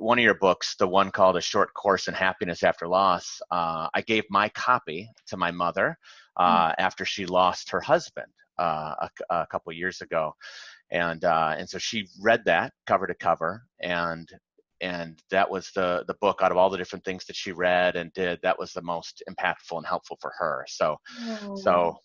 one of your books, the one called A Short Course in Happiness After Loss, I gave my copy to my mother after she lost her husband a couple years ago. And so she read that cover to cover, and that was the book, out of all the different things that she read and did, that was the most impactful and helpful for her. So Oh.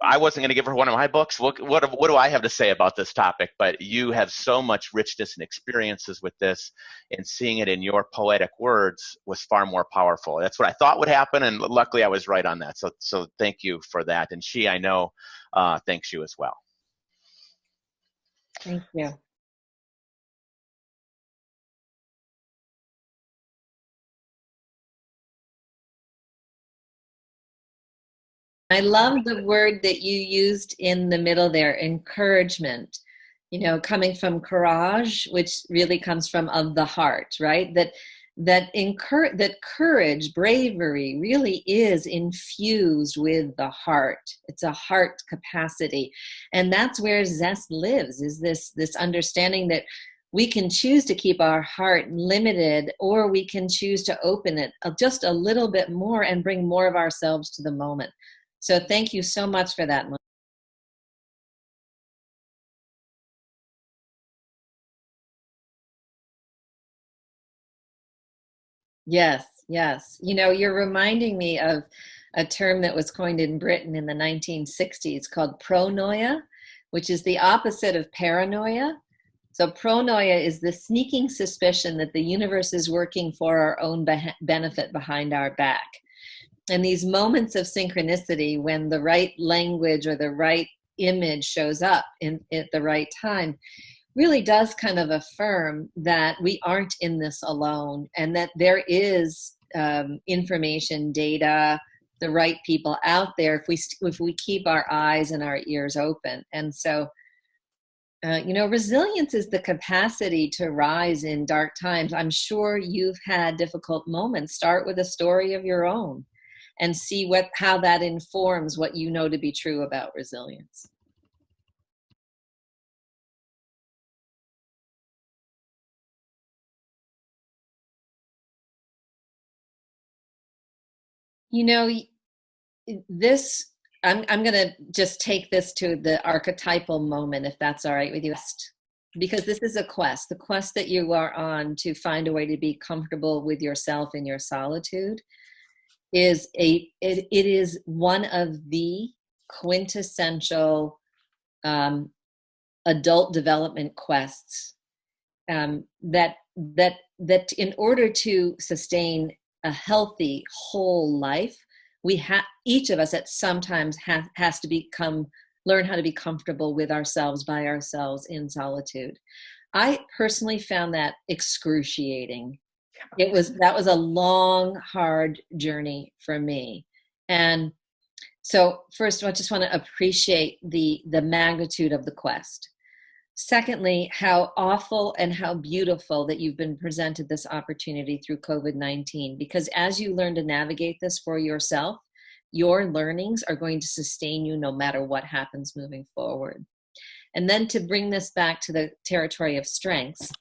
I wasn't going to give her one of my books. What do I have to say about this topic? But you have so much richness and experiences with this, and seeing it in your poetic words was far more powerful. That's what I thought would happen, and luckily I was right on that. So thank you for that. And she, I know, thanks you as well. Thank you. I love the word that you used in the middle there, encouragement. You know, coming from courage, which really comes from of the heart, right? That courage, bravery really is infused with the heart. It's a heart capacity. And that's where zest lives, is this understanding that we can choose to keep our heart limited, or we can choose to open it just a little bit more and bring more of ourselves to the moment. So thank you so much for that. Yes, yes. You know, you're reminding me of a term that was coined in Britain in the 1960s called pronoia, which is the opposite of paranoia. So pronoia is the sneaking suspicion that the universe is working for our own benefit behind our back. And these moments of synchronicity, when the right language or the right image shows up at the right time, really does kind of affirm that we aren't in this alone, and that there is information, data, the right people out there if we keep our eyes and our ears open. And so, you know, resilience is the capacity to rise in dark times. I'm sure you've had difficult moments. Start with a story of your own and see how that informs what you know to be true about resilience. You know, this, I'm going to just take this to the archetypal moment, if that's all right with you, because this is a quest, the quest that you are on to find a way to be comfortable with yourself in your solitude it is one of the quintessential um, adult development quests, that in order to sustain a healthy whole life, we have, each of us at some times has to learn how to be comfortable with ourselves, by ourselves, in solitude. I personally found that excruciating. That was a long, hard journey for me. And so first of all, I just want to appreciate the magnitude of the quest. Secondly, how awful and how beautiful that you've been presented this opportunity through COVID-19, because as you learn to navigate this for yourself, your learnings are going to sustain you no matter what happens moving forward. And then to bring this back to the territory of strengths,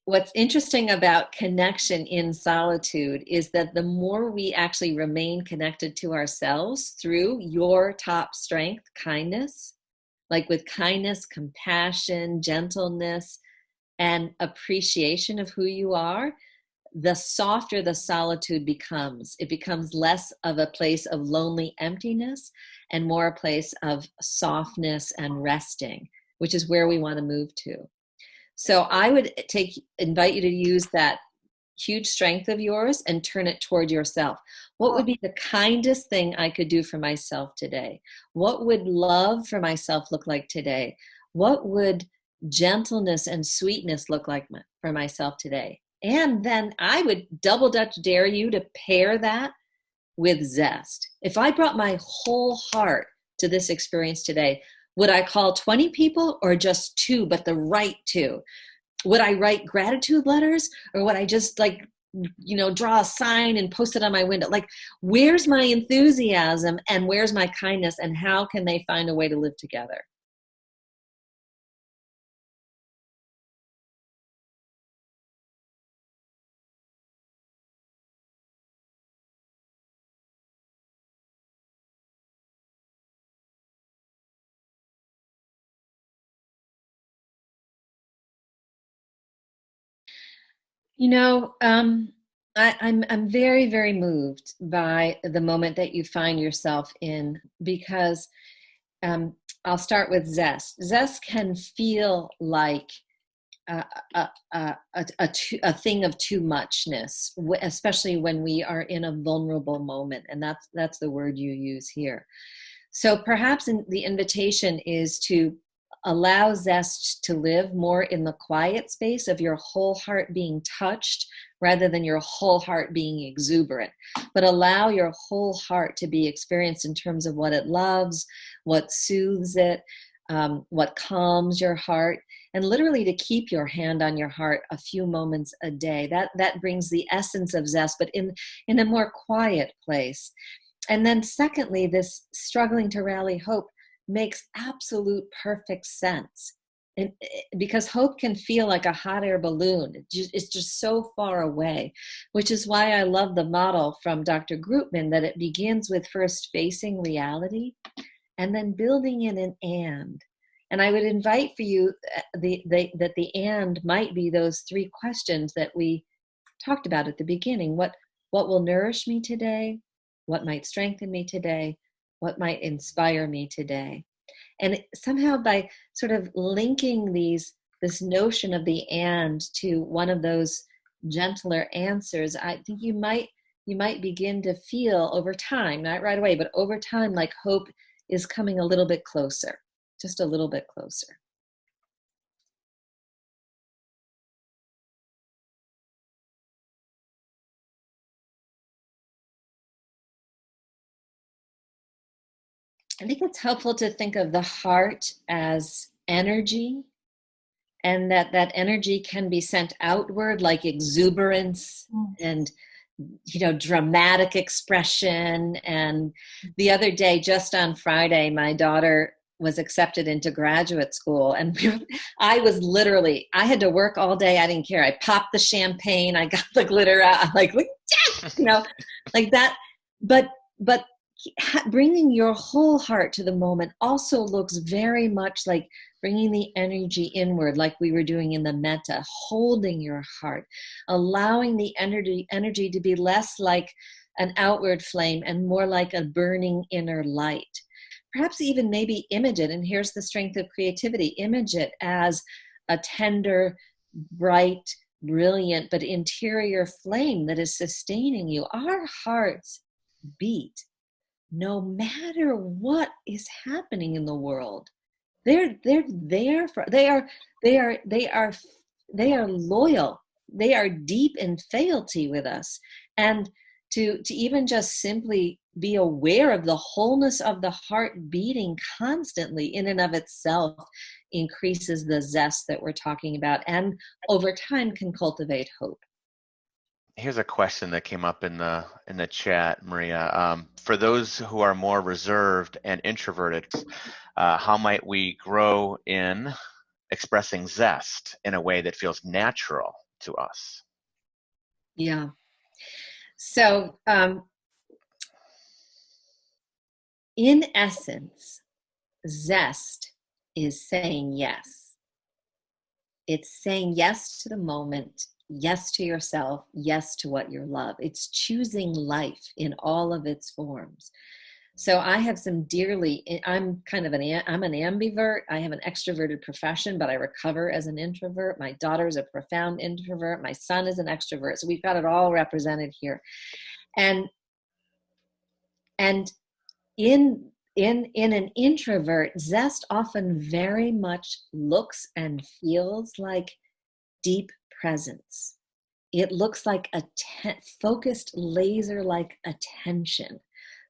what's interesting about connection in solitude is that the more we actually remain connected to ourselves through your top strength, kindness, like with kindness, compassion, gentleness, and appreciation of who you are, the softer the solitude becomes. It becomes less of a place of lonely emptiness and more a place of softness and resting, which is where we want to move to. So I would invite you to use that huge strength of yours and turn it toward yourself. What would be the kindest thing I could do for myself today? What would love for myself look like today? What would gentleness and sweetness look like for myself today? And then I would double dutch dare you to pair that with zest. If I brought my whole heart to this experience today, would I call 20 people or just two, but the right two? Would I write gratitude letters, or would I just draw a sign and post it on my window? Like, where's my enthusiasm and where's my kindness, and how can they find a way to live together? You know, I'm very, very moved by the moment that you find yourself in, because I'll start with zest. Zest can feel like a, a thing of too muchness, especially when we are in a vulnerable moment, and that's the word you use here. So perhaps the invitation is to allow zest to live more in the quiet space of your whole heart being touched rather than your whole heart being exuberant. But allow your whole heart to be experienced in terms of what it loves, what soothes it, what calms your heart, and literally to keep your hand on your heart a few moments a day. That brings the essence of zest, but in a more quiet place. And then secondly, this struggling to rally hope makes absolute perfect sense. And because hope can feel like a hot air balloon. It's just so far away, which is why I love the model from Dr. Groupman, that it begins with first facing reality and then building in an and. And I would invite for you that the and might be those three questions that we talked about at the beginning. What will nourish me today? What might strengthen me today? What might inspire me today? And somehow by sort of linking this notion of the and to one of those gentler answers, I think you might begin to feel over time, not right away, but over time, like hope is coming a little bit closer, just a little bit closer. I think it's helpful to think of the heart as energy, and that energy can be sent outward like exuberance and dramatic expression. And the other day, just on Friday, my daughter was accepted into graduate school, and I had to work all day. I didn't care. I popped the champagne, I got the glitter out. I'm like, like that. But bringing your whole heart to the moment also looks very much like bringing the energy inward, like we were doing in the metta, holding your heart, allowing the energy to be less like an outward flame and more like a burning inner light. Perhaps even maybe image it, and here's the strength of creativity, image it as a tender, bright, brilliant, but interior flame that is sustaining you. Our hearts beat no matter what is happening in the world. They're there for, they are loyal. They are deep in fealty with us. And to even just simply be aware of the wholeness of the heart beating constantly in and of itself increases the zest that we're talking about, and over time can cultivate hope. Here's a question that came up in the chat, Maria. For those who are more reserved and introverted, how might we grow in expressing zest in a way that feels natural to us? Yeah. So, in essence, zest is saying yes. It's saying yes to the moment, yes to yourself, yes to what you love. It's choosing life in all of its forms. So I have I'm an ambivert. I have an extroverted profession, but I recover as an introvert. My daughter's a profound introvert. My son is an extrovert. So we've got it all represented here. And in an introvert, zest often very much looks and feels like deep presence. It looks like a focused laser-like attention.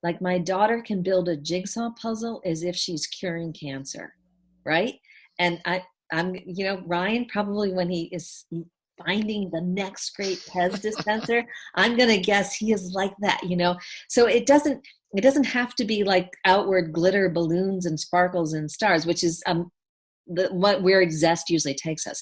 Like my daughter can build a jigsaw puzzle as if she's curing cancer, right? And I'm Ryan, probably when he is finding the next great Pez dispenser, I'm gonna guess he is like that. So it doesn't have to be like outward glitter balloons and sparkles and stars, which is where zest usually takes us.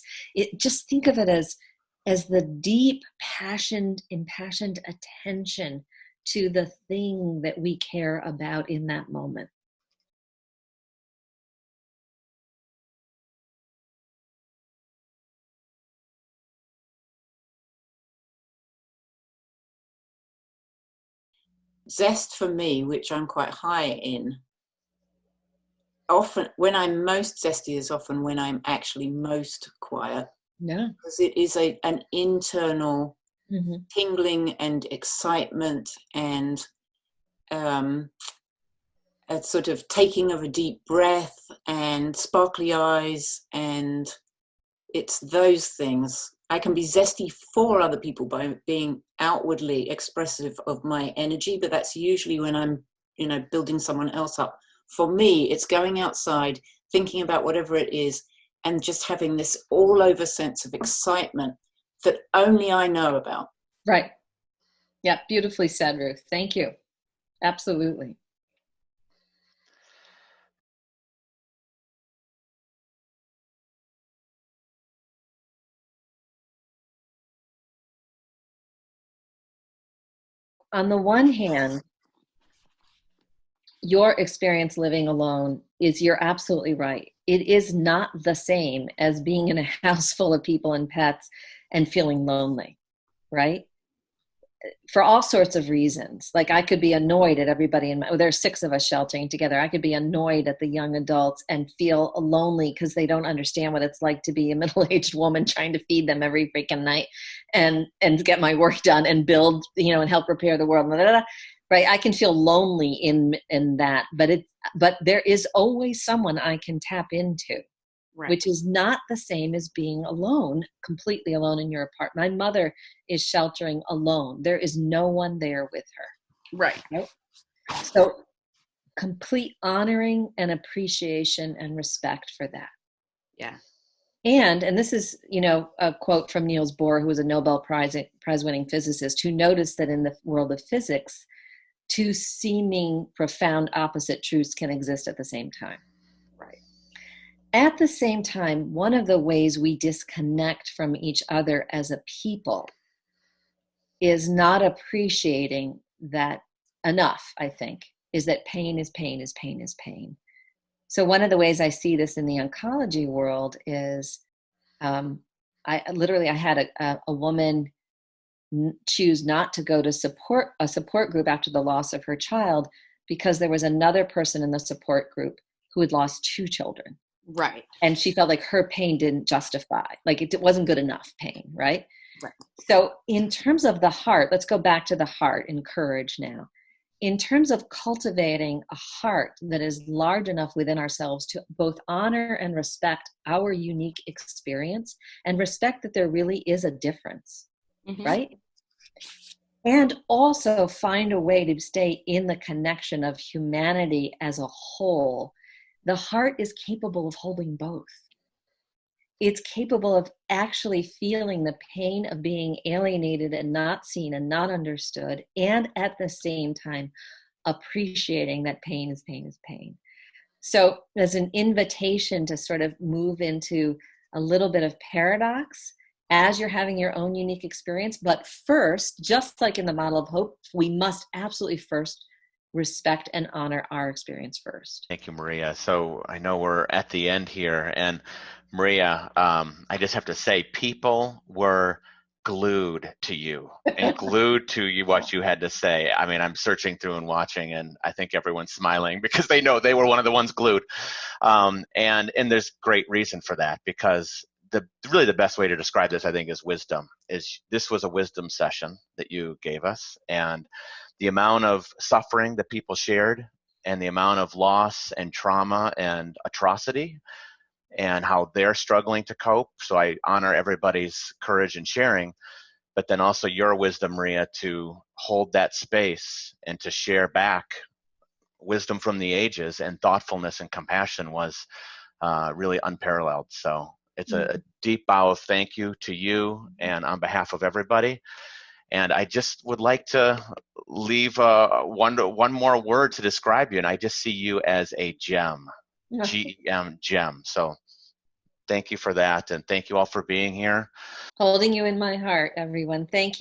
Just think of it as the deep, impassioned attention to the thing that we care about in that moment. zest for me, which I'm quite high in, often when I'm most zesty is often when I'm actually most quiet. Yeah. Because it is an internal tingling and excitement and a sort of taking of a deep breath and sparkly eyes, and it's those things. I can be zesty for other people by being outwardly expressive of my energy, but that's usually when I'm, building someone else up. For me, it's going outside, thinking about whatever it is, and just having this all over sense of excitement that only I know about. Right. Yeah. Beautifully said, Ruth. Thank you. Absolutely. On the one hand, your experience living alone is, you're absolutely right. It is not the same as being in a house full of people and pets and feeling lonely, right? For all sorts of reasons. Like, I could be annoyed at everybody in my, there's 6 of us sheltering together. I could be annoyed at the young adults and feel lonely because they don't understand what it's like to be a middle-aged woman trying to feed them every freaking night and get my work done and build, and help repair the world. Blah, blah, blah. Right. I can feel lonely in that, but there is always someone I can tap into. Right. Which is not the same as being alone, completely alone in your apartment. My mother is sheltering alone. There is no one there with her. Right. Nope. So complete honoring and appreciation and respect for that. Yeah. And this is, a quote from Niels Bohr, who was a Nobel Prize winning physicist, who noticed that in the world of physics, 2 seeming profound opposite truths can exist at the same time. At the same time, one of the ways we disconnect from each other as a people is not appreciating that enough, I think, is that pain is pain is pain is pain. So one of the ways I see this in the oncology world is I had a woman choose not to go to a support group after the loss of her child because there was another person in the support group who had lost 2 children. Right. And she felt like her pain didn't justify, like it wasn't good enough pain, right? Right. So in terms of the heart, let's go back to the heart and courage now. In terms of cultivating a heart that is large enough within ourselves to both honor and respect our unique experience and respect that there really is a difference, right? And also find a way to stay in the connection of humanity as a whole. The heart is capable of holding both. It's capable of actually feeling the pain of being alienated and not seen and not understood, and at the same time appreciating that pain is pain is pain. So there's an invitation to sort of move into a little bit of paradox as you're having your own unique experience. But first, just like in the model of hope, we must absolutely first respect and honor our experience first. Thank you, Maria. So I know we're at the end here, and Maria, I just have to say, people were glued to you and glued to you, what you had to say. I mean, I'm searching through and watching, and I think everyone's smiling because they know they were one of the ones glued. And there's great reason for that, because really the best way to describe this, I think, is wisdom. This was a wisdom session that you gave us, and the amount of suffering that people shared and the amount of loss and trauma and atrocity and how they're struggling to cope. So I honor everybody's courage and sharing, but then also your wisdom, Maria, to hold that space and to share back wisdom from the ages, and thoughtfulness and compassion was really unparalleled. So it's a deep bow of thank you to you and on behalf of everybody. And I just would like to leave one more word to describe you, and I just see you as a gem, G-E-M, gem. So thank you for that, and thank you all for being here. Holding you in my heart, everyone. Thank you.